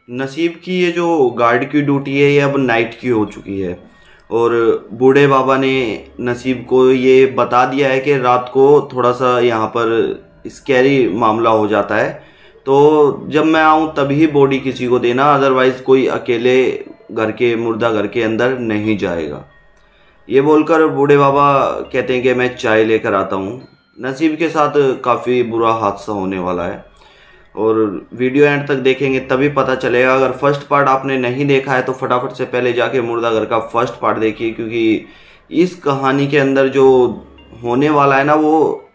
नसीब की ये जो गार्ड की ड्यूटी है ये अब नाइट की हो चुकी है। और बूढ़े बाबा ने नसीब को ये बता दिया है कि रात को थोड़ा सा यहाँ पर स्कैरी मामला हो जाता है, तो जब मैं आऊँ तभी बॉडी किसी को देना, अदरवाइज कोई अकेले मुर्दा घर के अंदर नहीं जाएगा। ये बोलकर बूढ़े बाबा कहते हैं कि मैं चाय लेकर आता हूँ। नसीब के साथ काफ़ी बुरा हादसा होने वाला है और वीडियो एंड तक देखेंगे तभी पता चलेगा। अगर फर्स्ट पार्ट आपने नहीं देखा है तो फटाफट से पहले जाके मुर्दा घर का फर्स्ट पार्ट देखिए, क्योंकि इस कहानी के अंदर जो होने वाला है ना वो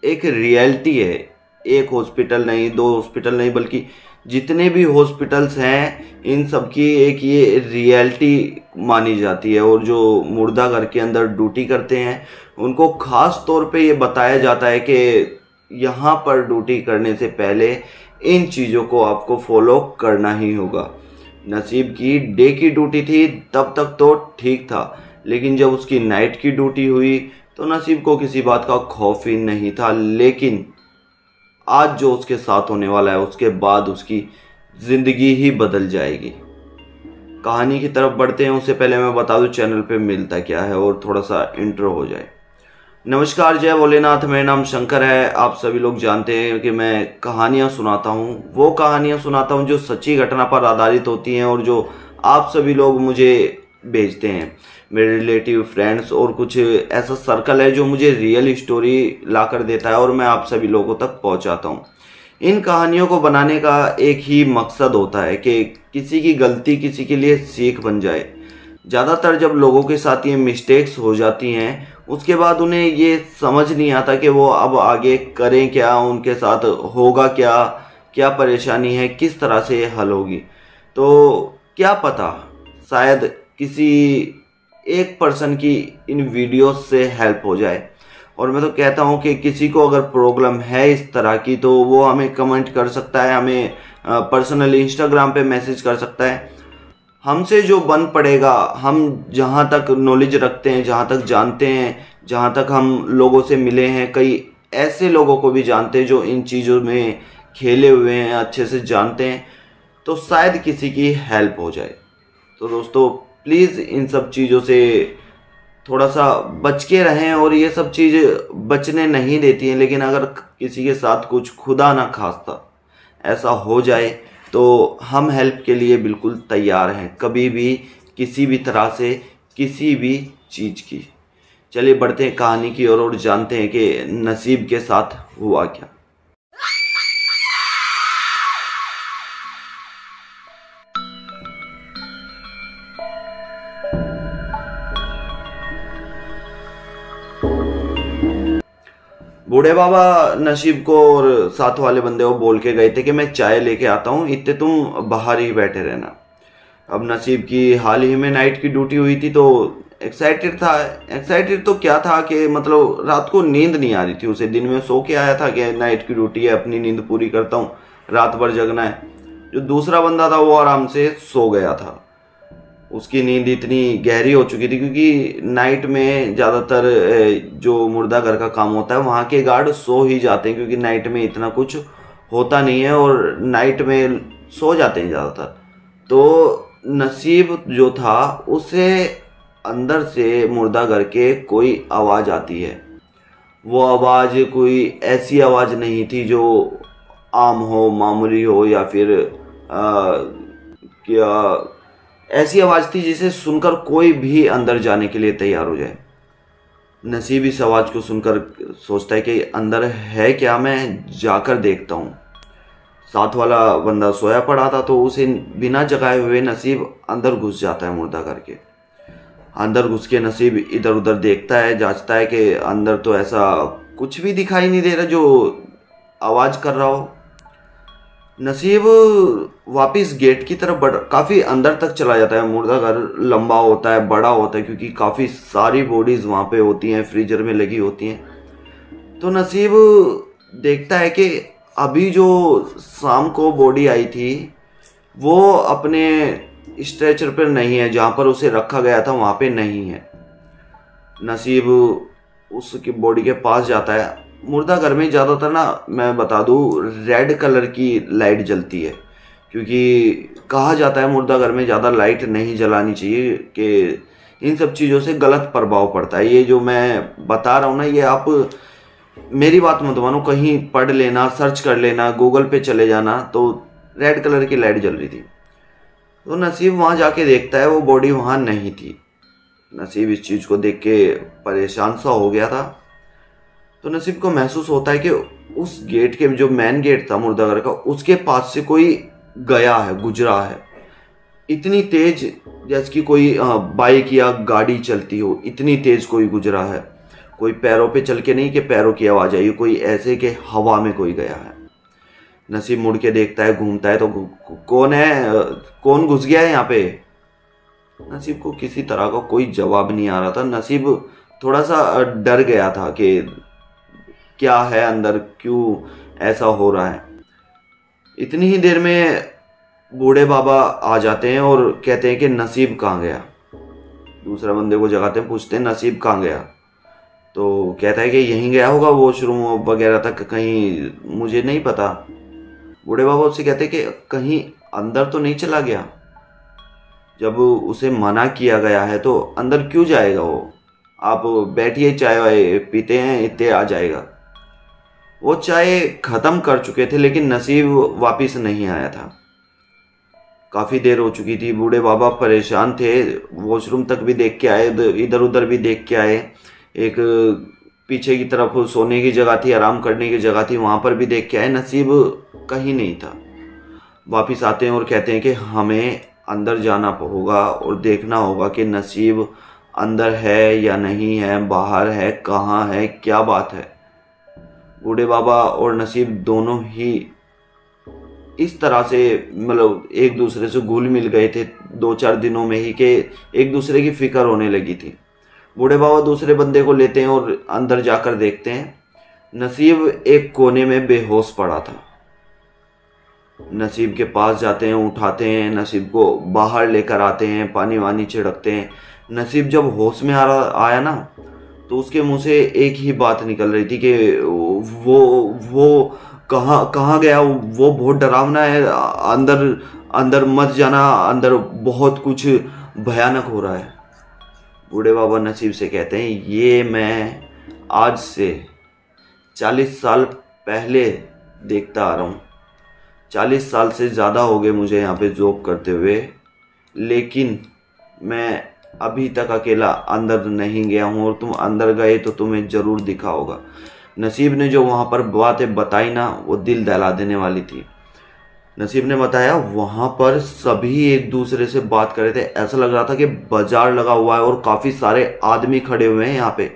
एक रियलिटी है। एक हॉस्पिटल नहीं, दो हॉस्पिटल नहीं, बल्कि जितने भी हॉस्पिटल्स हैं इन सब की एक ये रियलिटी मानी जाती है। और जो मुर्दा घर के अंदर ड्यूटी करते हैं उनको खास तौर पे ये बताया जाता है कि यहाँ पर ड्यूटी करने से पहले इन चीज़ों को आपको फॉलो करना ही होगा। नसीब की डे की ड्यूटी थी तब तक तो ठीक था, लेकिन जब उसकी नाइट की ड्यूटी हुई तो नसीब को किसी बात का खौफ ही नहीं था। लेकिन आज जो उसके साथ होने वाला है उसके बाद उसकी ज़िंदगी ही बदल जाएगी। कहानी की तरफ बढ़ते हैं उससे पहले मैं बता दूं चैनल पे मिलता क्या है और थोड़ा सा इंट्रो हो जाए। नमस्कार, जय भोलेनाथ। मेरा नाम शंकर है। आप सभी लोग जानते हैं कि मैं कहानियाँ सुनाता हूँ, वो कहानियाँ सुनाता हूँ जो सच्ची घटना पर आधारित होती हैं और जो आप सभी लोग मुझे भेजते हैं, मेरे रिलेटिव, फ्रेंड्स और कुछ ऐसा सर्कल है जो मुझे रियल स्टोरी ला कर देता है और मैं आप सभी लोगों तक पहुँचाता हूँ। इन कहानियों को बनाने का एक ही मकसद होता है कि किसी की गलती किसी के लिए सीख बन जाए। ज़्यादातर जब लोगों के साथ ये मिस्टेक्स हो जाती हैं उसके बाद उन्हें ये समझ नहीं आता कि वो अब आगे करें क्या, उनके साथ होगा क्या, क्या परेशानी है, किस तरह से ये हल होगी। तो क्या पता शायद किसी एक पर्सन की इन वीडियोस से हेल्प हो जाए। और मैं तो कहता हूँ कि किसी को अगर प्रॉब्लम है इस तरह की तो वो हमें कमेंट कर सकता है, हमें पर्सनली इंस्टाग्राम पे मैसेज कर सकता है। हमसे जो बन पड़ेगा, हम जहाँ तक नॉलेज रखते हैं, जहाँ तक जानते हैं, जहाँ तक हम लोगों से मिले हैं, कई ऐसे लोगों को भी जानते हैं जो इन चीज़ों में खेले हुए हैं, अच्छे से जानते हैं, तो शायद किसी की हेल्प हो जाए। तो दोस्तों प्लीज़ इन सब चीज़ों से थोड़ा सा बच के रहें। और ये सब चीज़ बचने नहीं देती हैं, लेकिन अगर किसी के साथ कुछ खुदा ना खास्ता ऐसा हो जाए तो हम हेल्प के लिए बिल्कुल तैयार हैं, कभी भी किसी भी तरह से किसी भी चीज़ की। चलिए बढ़ते हैं कहानी की ओर और जानते हैं कि नसीब के साथ हुआ क्या। बूढ़े बाबा नसीब को और साथ वाले बंदे को बोल के गए थे कि मैं चाय लेके आता हूँ, इतने तुम बाहर ही बैठे रहना। अब नसीब की हाल ही में नाइट की ड्यूटी हुई थी तो एक्साइटेड था। एक्साइटेड तो क्या था कि मतलब रात को नींद नहीं आ रही थी उसे। दिन में सो के आया था कि नाइट की ड्यूटी है, अपनी नींद पूरी करता हूँ, रात भर जगना है। जो दूसरा बंदा था वो आराम से सो गया था। उसकी नींद इतनी गहरी हो चुकी थी क्योंकि नाइट में ज़्यादातर जो मुर्दा घर का काम होता है वहाँ के गार्ड सो ही जाते हैं, क्योंकि नाइट में इतना कुछ होता नहीं है और नाइट में सो जाते हैं ज़्यादातर। तो नसीब जो था उसे अंदर से मुर्दा घर के कोई आवाज़ आती है। वो आवाज़ कोई ऐसी आवाज़ नहीं थी जो आम हो, मामूली हो, या फिर क्या ऐसी आवाज़ थी जिसे सुनकर कोई भी अंदर जाने के लिए तैयार हो जाए। नसीब इस आवाज़ को सुनकर सोचता है कि अंदर है क्या, मैं जाकर देखता हूँ। साथ वाला बंदा सोया पड़ा था तो उसे बिना जगाए हुए नसीब अंदर घुस जाता है मुर्दा घर के। अंदर घुस के नसीब इधर उधर देखता है, जांचता है कि अंदर तो ऐसा कुछ भी दिखाई नहीं दे रहा जो आवाज़ कर रहा हो। नसीब वापस गेट की तरफ काफ़ी अंदर तक चला जाता है। मुर्दा घर लंबा होता है, बड़ा होता है, क्योंकि काफ़ी सारी बॉडीज़ वहाँ पे होती हैं, फ्रीजर में लगी होती हैं। तो नसीब देखता है कि अभी जो शाम को बॉडी आई थी वो अपने स्ट्रेचर पर नहीं है, जहाँ पर उसे रखा गया था वहाँ पे नहीं है। नसीब उसकी बॉडी के पास जाता है। मुर्दा घर में ज़्यादातर ना मैं बता दूँ रेड कलर की लाइट जलती है, क्योंकि कहा जाता है मुर्दा घर में ज़्यादा लाइट नहीं जलानी चाहिए कि इन सब चीज़ों से गलत प्रभाव पड़ता है। ये जो मैं बता रहा हूँ ना, ये आप मेरी बात मत मानो, कहीं पढ़ लेना, सर्च कर लेना, गूगल पे चले जाना, तो रेड कलर की लाइट जल रही थी। तो नसीब वहाँ जाके देखता है वो बॉडी वहाँ नहीं थी। नसीब इस चीज़ को देख के परेशान सा हो गया था। तो नसीब को महसूस होता है कि उस गेट के, जो मेन गेट था मुर्दाघर का, उसके पास से कोई गया है, गुजरा है, इतनी तेज जैसे कि कोई बाइक या गाड़ी चलती हो, इतनी तेज कोई गुजरा है। कोई पैरों पे चल के नहीं कि पैरों की आवाज़ आई, कोई ऐसे कि हवा में कोई गया है। नसीब मुड़ के देखता है, घूमता है, तो कौन है, कौन घुस गया है यहाँ पे। नसीब को किसी तरह का कोई जवाब नहीं आ रहा था। नसीब थोड़ा सा डर गया था कि क्या है अंदर, क्यों ऐसा हो रहा है। इतनी ही देर में बूढ़े बाबा आ जाते हैं और कहते हैं कि नसीब कहाँ गया। दूसरे बंदे को जगाते हैं, पूछते हैं नसीब कहाँ गया। तो कहता है कि यहीं गया होगा, वॉशरूम वगैरह तक, कहीं मुझे नहीं पता। बूढ़े बाबा उससे कहते हैं कि कहीं अंदर तो नहीं चला गया। जब उसे मना किया गया है तो अंदर क्यों जाएगा वो, आप बैठिए, चाय वाय पीते हैं, इतने आ जाएगा। वो चाय खत्म कर चुके थे लेकिन नसीब वापिस नहीं आया था। काफ़ी देर हो चुकी थी। बूढ़े बाबा परेशान थे, वॉशरूम तक भी देख के आए, इधर उधर भी देख के आए। एक पीछे की तरफ सोने की जगह थी, आराम करने की जगह थी, वहाँ पर भी देख के आए। नसीब कहीं नहीं था। वापिस आते हैं और कहते हैं कि हमें अंदर जाना होगा और देखना होगा कि नसीब अंदर है या नहीं है, बाहर है, कहाँ है, क्या बात है। बूढ़े बाबा और नसीब दोनों ही इस तरह से मतलब एक दूसरे से घुल मिल गए थे 2-4 दिनों में ही कि एक दूसरे की फिक्र होने लगी थी। बूढ़े बाबा दूसरे बंदे को लेते हैं और अंदर जाकर देखते हैं। नसीब एक कोने में बेहोश पड़ा था। नसीब के पास जाते हैं, उठाते हैं, नसीब को बाहर लेकर आते हैं, पानी वानी छिड़कते हैं। नसीब जब होश में आया ना, तो उसके मुंह से एक ही बात निकल रही थी कि वो कहाँ गया, वो बहुत डरावना है, अंदर अंदर मत जाना, अंदर बहुत कुछ भयानक हो रहा है। बूढ़े बाबा नसीब से कहते हैं, ये मैं आज से 40 साल पहले देखता आ रहा हूँ। 40 साल से ज़्यादा हो गए मुझे यहाँ पे जॉब करते हुए, लेकिन मैं अभी तक अकेला अंदर नहीं गया हूँ, और तुम अंदर गए तो तुम्हें ज़रूर दिखा होगा। नसीब ने जो वहाँ पर बातें बताई ना, वो दिल दहला देने वाली थी। नसीब ने बताया वहाँ पर सभी एक दूसरे से बात कर रहे थे। ऐसा लग रहा था कि बाजार लगा हुआ है और काफ़ी सारे आदमी खड़े हुए हैं यहाँ पे,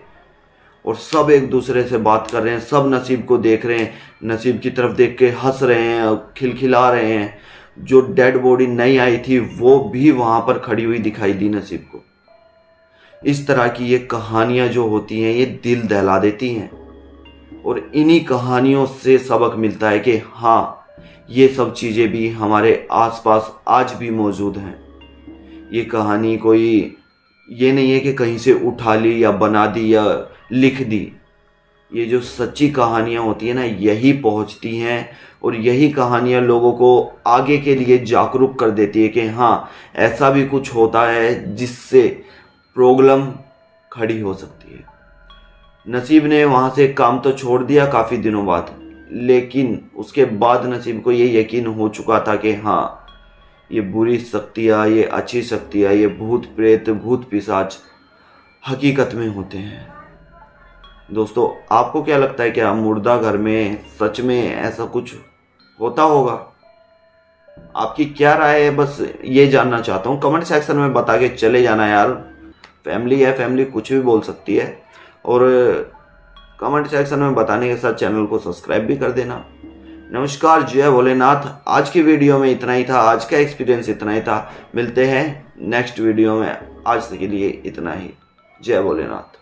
और सब एक दूसरे से बात कर रहे हैं। सब नसीब को देख रहे हैं, नसीब की तरफ देख के हंस रहे हैं, खिलखिला रहे हैं। जो डेड बॉडी नहीं आई थी वो भी वहाँ पर खड़ी हुई दिखाई दी नसीब को। इस तरह की ये कहानियाँ जो होती हैं, ये दिल दहला देती हैं, और इन्हीं कहानियों से सबक मिलता है कि हाँ, ये सब चीज़ें भी हमारे आसपास आज भी मौजूद हैं। ये कहानी कोई ये नहीं है कि कहीं से उठा ली या बना दी या लिख दी। ये जो सच्ची कहानियाँ होती हैं ना, यही पहुँचती हैं, और यही कहानियाँ लोगों को आगे के लिए जागरूक कर देती है कि हाँ, ऐसा भी कुछ होता है जिससे प्रॉब्लम खड़ी हो सकती है। नसीब ने वहाँ से काम तो छोड़ दिया काफ़ी दिनों बाद, लेकिन उसके बाद नसीब को ये यकीन हो चुका था कि हाँ, ये बुरी शक्तियाँ, ये अच्छी शक्तियाँ, ये भूत प्रेत, भूत पिशाच हकीकत में होते हैं। दोस्तों, आपको क्या लगता है, क्या मुर्दा घर में सच में ऐसा कुछ होता होगा? आपकी क्या राय है, बस ये जानना चाहता हूँ। कमेंट सेक्शन में बता के चले जाना यार। फैमिली है, फैमिली कुछ भी बोल सकती है। और कमेंट सेक्शन में बताने के साथ चैनल को सब्सक्राइब भी कर देना। नमस्कार, जय भोलेनाथ। आज की वीडियो में इतना ही था, आज का एक्सपीरियंस इतना ही था। मिलते हैं नेक्स्ट वीडियो में। आज के लिए इतना ही। जय भोलेनाथ।